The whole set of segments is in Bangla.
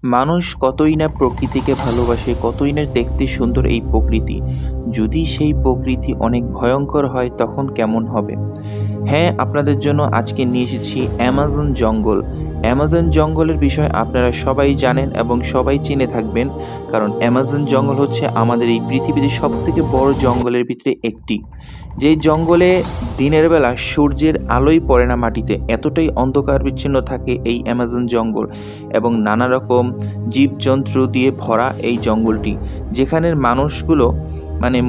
মানুষ কতই না প্রকৃতিকে ভালোবাসে, কতই না দেখতে সুন্দর এই প্রকৃতি। যদি সেই প্রকৃতি অনেক ভয়ঙ্কর হয় তখন কেমন হবে? হ্যাঁ, আপনাদের জন্য আজকে নিয়ে এসেছি অ্যামাজন জঙ্গল। অ্যামাজন জঙ্গলের বিষয়ে আপনারা সবাই জানেন এবং সবাই চিনে থাকবেন। কারণ অ্যামাজন জঙ্গল হচ্ছে আমাদের এই পৃথিবীতে সবথেকে বড় জঙ্গলের ভিতরে একটি। যেই জঙ্গলে দিনের বেলা সূর্যের আলোই পড়ে না মাটিতে, এতটাই অন্ধকার বিচ্ছিন্ন থাকে এই অ্যামাজন জঙ্গল এবং নানা রকম জীবজন্তু দিয়ে ভরা এই জঙ্গলটি। যেখানের মানুষগুলো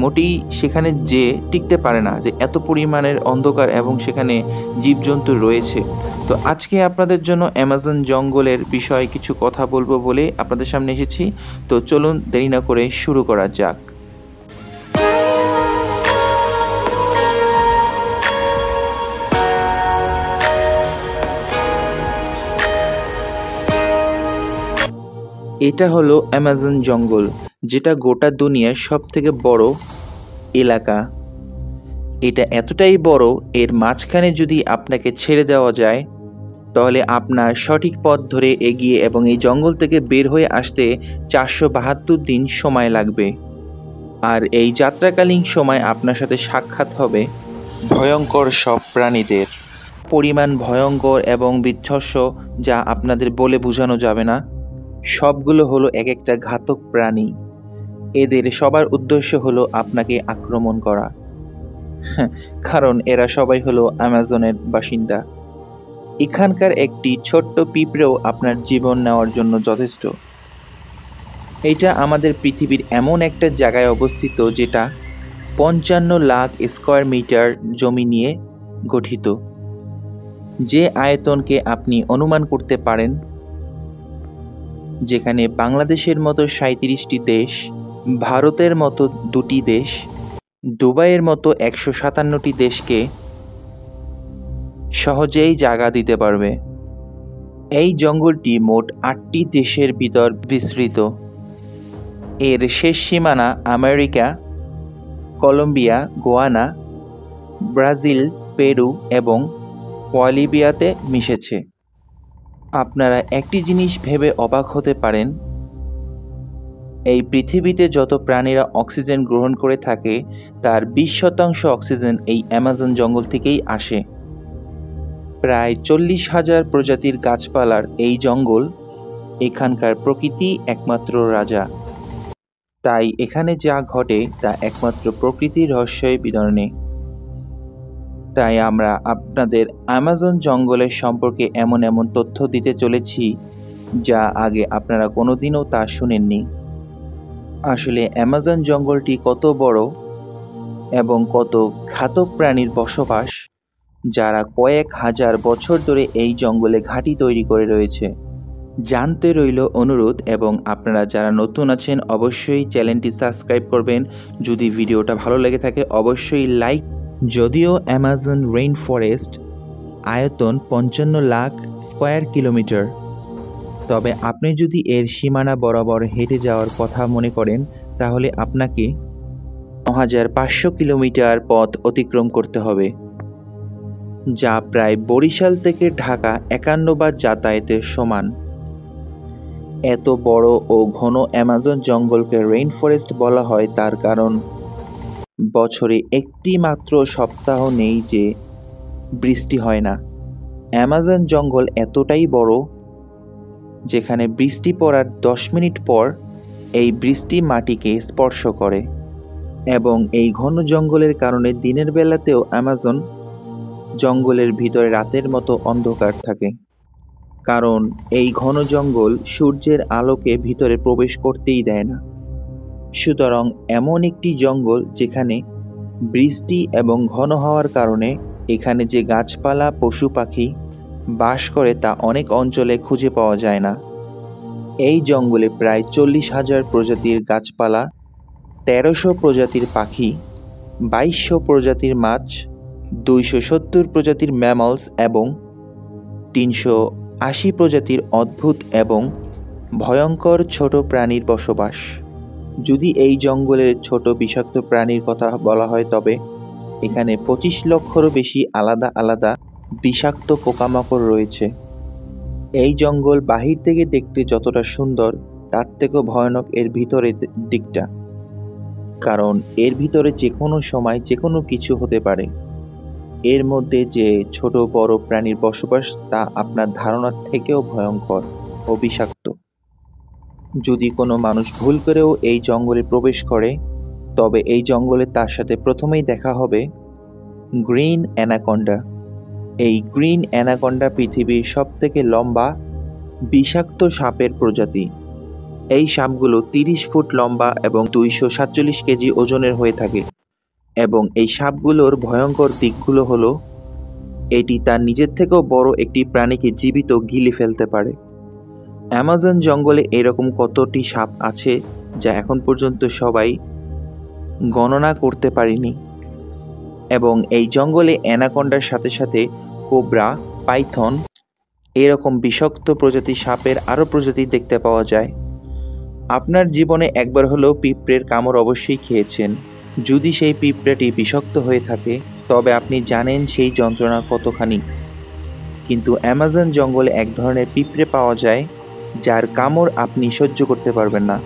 মোটেই সেখানে যেয়ে টিকতে পারে না, যে এত পরিমাণের অন্ধকার এবং সেখানে জীবজন্তু রয়েছে। তো আজকে আপনাদের জন্য অ্যামাজন জঙ্গলের বিষয়ে কিছু কথা বলবো বলে আপনাদের সামনে এসেছি। তো চলুন দেরি না করে শুরু করা যাক। এটা হলো অ্যামাজন জঙ্গল, যেটা গোটা দুনিয়ার সবথেকে বড় এলাকা। এটা এতটাই বড়, এর মাঝখানে যদি আপনাকে ছেড়ে দেওয়া যায় তাহলে আপনার সঠিক পথ ধরে এগিয়ে এবং এই জঙ্গল থেকে বের হয়ে আসতে 472 দিন সময় লাগবে। আর এই যাত্রাকালীন সময় আপনার সাথে সাক্ষাৎ হবে ভয়ঙ্কর সব প্রাণীদের। পরিমাণ ভয়ঙ্কর এবং বিধ্বস্ত, যা আপনাদের বলে বোঝানো যাবে না। সবগুলো হলো এক একটা ঘাতক প্রাণী। এদের সবার উদ্দেশ্য হলো আপনাকে আক্রমণ করা। কারণ এরা সবাই হলো অ্যামাজনের বাসিন্দা। এখানকার একটি ছোট্ট পিঁপড়েও আপনার জীবন নেওয়ার জন্য যথেষ্ট। এটা আমাদের পৃথিবীর এমন একটা জায়গায় অবস্থিত যেটা 55 লাখ স্কোয়ার মিটার জমি নিয়ে গঠিত। যে আয়তনকে আপনি অনুমান করতে পারেন, যেখানে বাংলাদেশের মতো 37টি দেশ, ভারতের মতো 2টি দেশ, দুবাইয়ের মতো 157টি দেশকে সহজেই জায়গা দিতে পারবে। এই জঙ্গলটি মোট 8টি দেশের ভিতর বিস্তৃত। এর শেষ সীমানা America, Colombia, Guyana, Brazil, Peru এবং বলিভিয়াতে মিশেছে। আপনারা একটি জিনিস ভেবে অবাক হতে পারেন, এই পৃথিবীতে যত প্রাণীরা অক্সিজেন গ্রহণ করে থাকে তার 20% অক্সিজেন এই অ্যামাজন জঙ্গল থেকেই আসে। প্রায় 40,000 প্রজাতির গাছপালার এই জঙ্গল, এখানকার প্রকৃতি একমাত্র রাজা। তাই এখানে যা ঘটে তা একমাত্র প্রকৃতির রহস্যই বিবরণে। তাই আমরা আপনাদের অ্যামাজন জঙ্গলের সম্পর্কে এমন এমন তথ্য দিতে চলেছি যা আগে আপনারা কোনোদিনও তা শুনেননি। আসলে অ্যামাজন জঙ্গলটি কত বড় এবং কত ঘাতক প্রাণীর বসবাস, যারা কয়েক হাজার বছর ধরে এই জঙ্গলে ঘাঁটি তৈরি করে রয়েছে, জানতে রইল অনুরোধ। এবং আপনারা যারা নতুন আছেন অবশ্যই চ্যানেলটি সাবস্ক্রাইব করবেন। যদি ভিডিওটা ভালো লেগে থাকে অবশ্যই লাইক। যদিও অ্যামাজন রেইন ফরেস্ট আয়তন 55 লাখ স্কোয়ার কিলোমিটার, তবে আপনি যদি এর সীমানা বরাবর হেঁটে যাওয়ার কথা মনে করেন তাহলে আপনাকে 9500 কিলোমিটার পথ অতিক্রম করতে হবে, যা প্রায় বরিশাল থেকে ঢাকা 51 বার যাতায়াতের সমান। এত বড় ও ঘন অ্যামাজন জঙ্গলকে রেইন ফরেস্ট বলা হয় তার কারণ বছরে একটি মাত্র সপ্তাহ নেই যে বৃষ্টি হয় না। অ্যামাজন জঙ্গল এতটাই বড় যেখানে বৃষ্টি পড়ার 10 মিনিট পর এই বৃষ্টি মাটিকে স্পর্শ করে। এবং এই ঘন জঙ্গলের কারণে দিনের বেলাতেও অ্যামাজন জঙ্গলের ভিতরে রাতের মতো অন্ধকার থাকে, কারণ এই ঘন জঙ্গল সূর্যের আলোকে ভিতরে প্রবেশ করতেই দেয় না। সুতরাং এমন একটি জঙ্গল যেখানে বৃষ্টি এবং ঘন হওয়ার কারণে এখানে যে গাছপালা পশু পাখি বাস করে তা অনেক অঞ্চলে খুঁজে পাওয়া যায় না। এই জঙ্গলে প্রায় 40,000 প্রজাতির গাছপালা, 1300 প্রজাতির পাখি, 2200 প্রজাতির মাছ, 270 প্রজাতির ম্যামলস এবং 380 প্রজাতির অদ্ভুত এবং ভয়ঙ্কর ছোট প্রাণীর বসবাস। যদি এই জঙ্গলের ছোট বিষাক্ত প্রাণীর কথা বলা হয় তবে এখানে 25 লক্ষেরও বেশি আলাদা আলাদা বিষাক্ত পোকামাকড় রয়েছে। এই জঙ্গল বাহির থেকে দেখতে যতটা সুন্দর তার থেকেও ভয়ানক এর ভিতরের দিকটা, কারণ এর ভিতরে যে কোনো সময় যে কোনো কিছু হতে পারে। এর মধ্যে যে ছোট বড় প্রাণীর বসবাস তা আপনার ধারণার থেকেও ভয়ঙ্কর ও বিষাক্ত। যদি কোনো মানুষ ভুল করেও এই জঙ্গলে প্রবেশ করে, তবে এই জঙ্গলে তার সাথে প্রথমেই দেখা হবে গ্রিন অ্যানাকন্ডা। এই গ্রিন অ্যানাকন্ডা পৃথিবীর সবথেকে লম্বা বিষাক্ত সাপের প্রজাতি। এই সাপগুলো 30 ফুট লম্বা এবং 247 কেজি ওজনের হয়ে থাকে। এবং এই সাপগুলোর ভয়ঙ্কর দিকগুলো হলো, এটি তার নিজের থেকেও বড় একটি প্রাণীকে জীবিত গিলে ফেলতে পারে। অ্যামাজন জঙ্গলে এরকম কতটি সাপ আছে যা এখন পর্যন্ত সবাই গণনা করতে পারেনি। এবং এই জঙ্গলে অ্যানাকন্ডার সাথে সাথে কোবরা, পাইথন এরকম বিষাক্ত প্রজাতির সাপের আরও প্রজাতি দেখতে পাওয়া যায়। আপনার জীবনে একবার হলেও পিঁপড়ের কামড় অবশ্যই খেয়েছেন। যদি সেই পিঁপড়েটি বিষাক্ত হয়ে থাকে তবে আপনি জানেন সেই যন্ত্রণা কতখানি। কিন্তু অ্যামাজন জঙ্গলে এক ধরনের পিঁপড়ে পাওয়া যায় যার কামড় আপনি সহ্য করতে পারবেন না।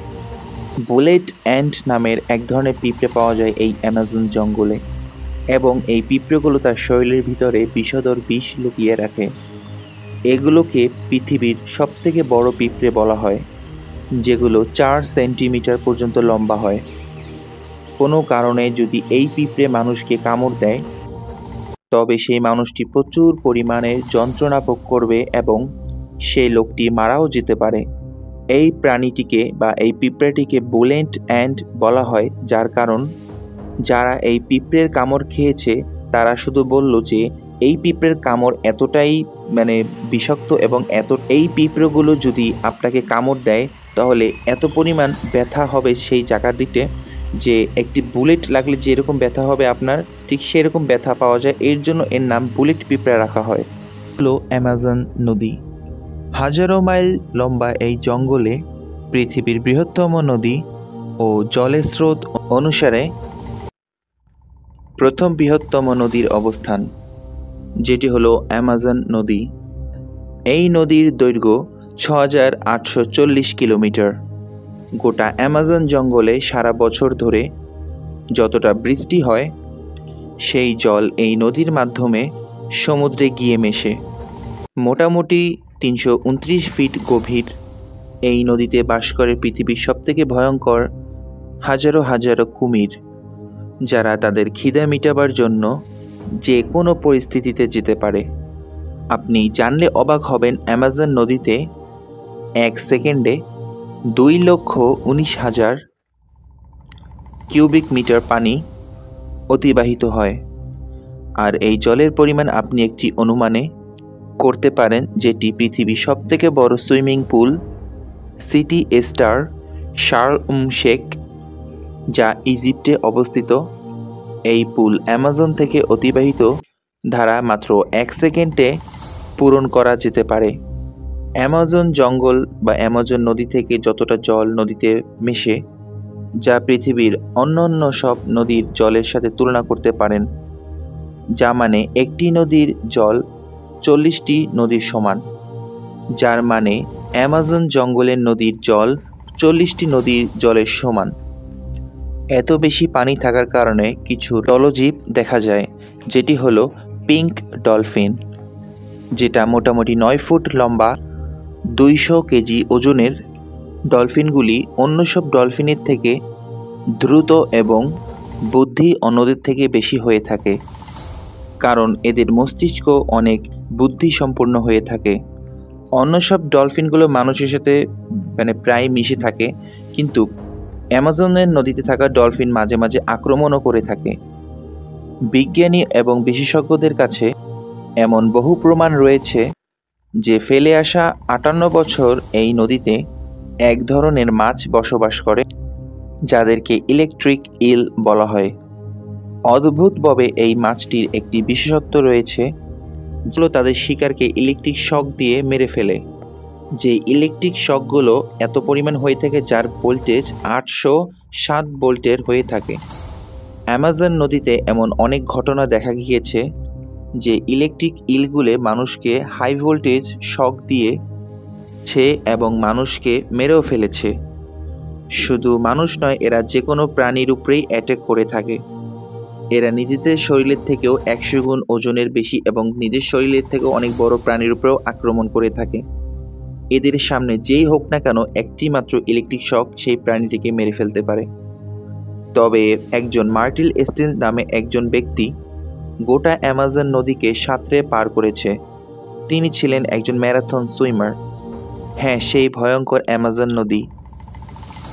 বুলেট অ্যান্ট নামের এক ধরনের পিঁপড়ে পাওয়া যায় এই অ্যামাজন জঙ্গলে, এবং এই পিঁপড়েগুলো তার শরীরের ভিতরে বিষধর বিষ লুকিয়ে রাখে। এগুলোকে পৃথিবীর সবথেকে বড় পিঁপড়ে বলা হয়, যেগুলো 4 সেন্টিমিটার পর্যন্ত লম্বা হয়। কোনো কারণে যদি এই পিঁপড়ে মানুষকে কামড় দেয় তবে সেই মানুষটি প্রচুর পরিমাণে যন্ত্রণা ভোগ করবে এবং সেই লোকটি মারাও যেতে পারে। এই প্রাণীটিকে বা এই পিঁপড়েটিকে বুলেট অ্যান্ট বলা হয়, যার কারণ যারা এই পিঁপড়ের কামড় খেয়েছে তারা শুধু বলল যে এই পিঁপড়ের কামড় এতটাই বিষাক্ত এবং এই পিঁপড়েগুলো যদি আপনাকে কামড় দেয় তাহলে এত পরিমাণ ব্যথা হবে সেই জায়গা দিতে, যে একটি বুলেট লাগলে যেরকম ব্যথা হবে আপনার ঠিক সেরকম ব্যথা পাওয়া যায়। এর জন্য এর নাম বুলেট পিঁপড়া রাখা হয়। হলো অ্যামাজন নদী। হাজারো মাইল লম্বা এই জঙ্গলে পৃথিবীর বৃহত্তম নদী ও জলের স্রোত অনুসারে প্রথম বৃহত্তম নদীর অবস্থান, যেটি হলো অ্যামাজন নদী। এই নদীর দৈর্ঘ্য 6840 কিলোমিটার। গোটা অ্যামাজন জঙ্গলে সারা বছর ধরে যতটা বৃষ্টি হয় সেই জল এই নদীর মাধ্যমে সমুদ্রে গিয়ে মেশে। মোটামুটি 329 ফিট গভীর এই নদীতে বাস করে পৃথিবীর সবথেকে ভয়ঙ্কর হাজারো হাজারো কুমির, যারা তাদের খিদে মেটাবার জন্য যে কোনো পরিস্থিতিতে যেতে পারে। আপনি জানলে অবাক হবেন, অ্যামাজন নদীতে 1 সেকেন্ডে 2,19,000 কিউবিক মিটার পানি অতিবাহিত হয়। আর এই জলের পরিমাণ আপনি একটি অনুমানে করতে পারেন, যেটি পৃথিবীর সবথেকে বড় swimming pool city star Sharm Sheikh, যা ইজিপ্টে অবস্থিত। এই পুল অ্যামাজন থেকে অতিবাহিত ধারা মাত্র 1 সেকেন্ডে পূরণ করা যেতে পারে। অ্যামাজন জঙ্গল বা অ্যামাজন নদী থেকে যতটা জল নদীতে মেশে, যা পৃথিবীর অন্যান্য সব নদীর জলের সাথে তুলনা করতে পারেন, যা মানে একটি নদীর জল 40টি নদীর সমান, যার মানে অ্যামাজন জঙ্গলের নদীর জল 40টি নদীর জলের সমান। এত বেশি পানি থাকার কারণে কিছু জলজীব দেখা যায়, যেটি হলো পিঙ্ক ডলফিন, যেটা মোটামুটি 9 ফুট লম্বা, 200 কেজি ওজনের। ডলফিনগুলি অন্য সব ডলফিনের থেকে দ্রুত এবং বুদ্ধি অন্যদের থেকে বেশি হয়ে থাকে, কারণ এদের মস্তিষ্ক অনেক বুদ্ধিসম্পন্ন হয়ে থাকে। অন্য সব ডলফিনগুলো মানুষের সাথে প্রায় মিশে থাকে, কিন্তু অ্যামাজনের নদীতে থাকা ডলফিন মাঝে মাঝে আক্রমণও করে থাকে। বিজ্ঞানী এবং বিশেষজ্ঞদের কাছে এমন বহু প্রমাণ রয়েছে যে ফেলে আসা 58 বছর এই নদীতে এক ধরনের মাছ বসবাস করে, যাদেরকে ইলেকট্রিক ইল বলা হয়। অদ্ভুতভাবে এই মাছটির একটি বিশেষত্ব রয়েছে, যেগুলো তাদের শিকারকে ইলেকট্রিক শক দিয়ে মেরে ফেলে। যে ইলেকট্রিক শকগুলো এত পরিমাণ হয়ে থাকে যার ভোল্টেজ 807 ভোল্টের হয়ে থাকে। অ্যামাজন নদীতে এমন অনেক ঘটনা দেখা গিয়েছে যে ইলেকট্রিক ইলগুলো মানুষকে হাই ভোল্টেজ শক দিয়ে এসেছে এবং মানুষকে মেরেও ফেলেছে। শুধু মানুষ নয়, এরা যে কোনো প্রাণীর উপরেই অ্যাটাক করে থাকে। এরা নিজেদের শরীরের থেকেও 100 গুণ ওজনের বেশি এবং নিজের শরীরের থেকেও অনেক বড় প্রাণীর উপরেও আক্রমণ করে থাকে। এদের সামনে যেই হোক না কেন, একটি মাত্র ইলেকট্রিক শক সেই প্রাণীটিকে মেরে ফেলতে পারে। তবে একজন মার্টিল এস্টিন নামে একজন ব্যক্তি গোটা অ্যামাজন নদীকে সাঁতরে পার করেছে। তিনি ছিলেন একজন ম্যারাথন সুইমার। হ্যাঁ, সেই ভয়ঙ্কর অ্যামাজন নদী,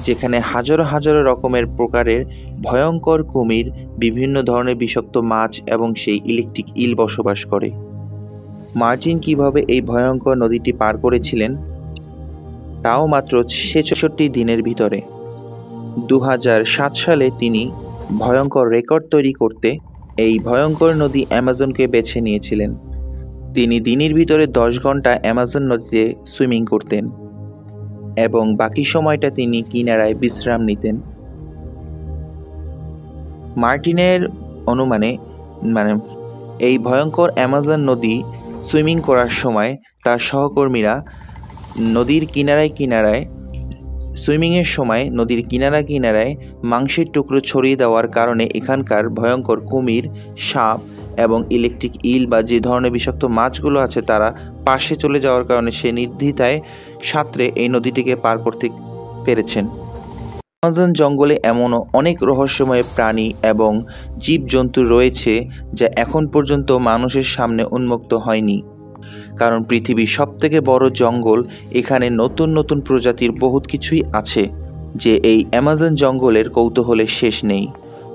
যেখানে হাজারো হাজারো রকমের প্রকারের ভয়ঙ্কর কুমির, বিভিন্ন ধরনের বিষাক্ত মাছ এবং সেই ইলেকট্রিক ইল বসবাস করে। মার্টিন কিভাবে এই ভয়ঙ্কর নদীটি পার করেছিলেন, তাও মাত্র 66 দিনের ভিতরে। 2007 সালে তিনি ভয়ঙ্কর রেকর্ড তৈরি করতে এই ভয়ঙ্কর নদী অ্যামাজনকে বেছে নিয়েছিলেন। তিনি দিনের ভিতরে 10 ঘন্টা অ্যামাজন নদীতে সুইমিং করতেন এবং বাকি সময়টা তিনি কিনারায় বিশ্রাম নিতেন। মার্টিনের অনুমানে এই ভয়ঙ্কর অ্যামাজন নদী সুইমিং করার সময় তার সহকর্মীরা নদীর কিনারায় সুইমিংয়ের সময় নদীর কিনারায় মাংসের টুকরো ছড়িয়ে দেওয়ার কারণে এখানকার ভয়ঙ্কর কুমির, সাপ এবং ইলেকট্রিক ইল বা যে ধরনের বিষাক্ত মাছগুলো আছে তারা পাশে চলে যাওয়ার কারণে সে নির্দ্বিধায় সাঁতরে এই নদীটিকে পার করতে পেরেছেন। অ্যামাজন জঙ্গলে এমনও অনেক রহস্যময় প্রাণী এবং জীবজন্তু রয়েছে যা এখন পর্যন্ত মানুষের সামনে উন্মুক্ত হয়নি। কারণ পৃথিবীর সবথেকে বড় জঙ্গল, এখানে নতুন নতুন প্রজাতির বহুত কিছুই আছে যে এই অ্যামাজন জঙ্গলের কৌতূহলের শেষ নেই।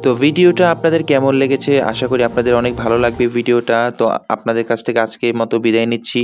তো ভিডিওটা আপনাদের কেমন লেগেছে? আশা করি আপনাদের অনেক ভালো লাগবে ভিডিওটা। তো আপনাদের কাছ থেকে আজকের মতো বিদায় নিচ্ছি।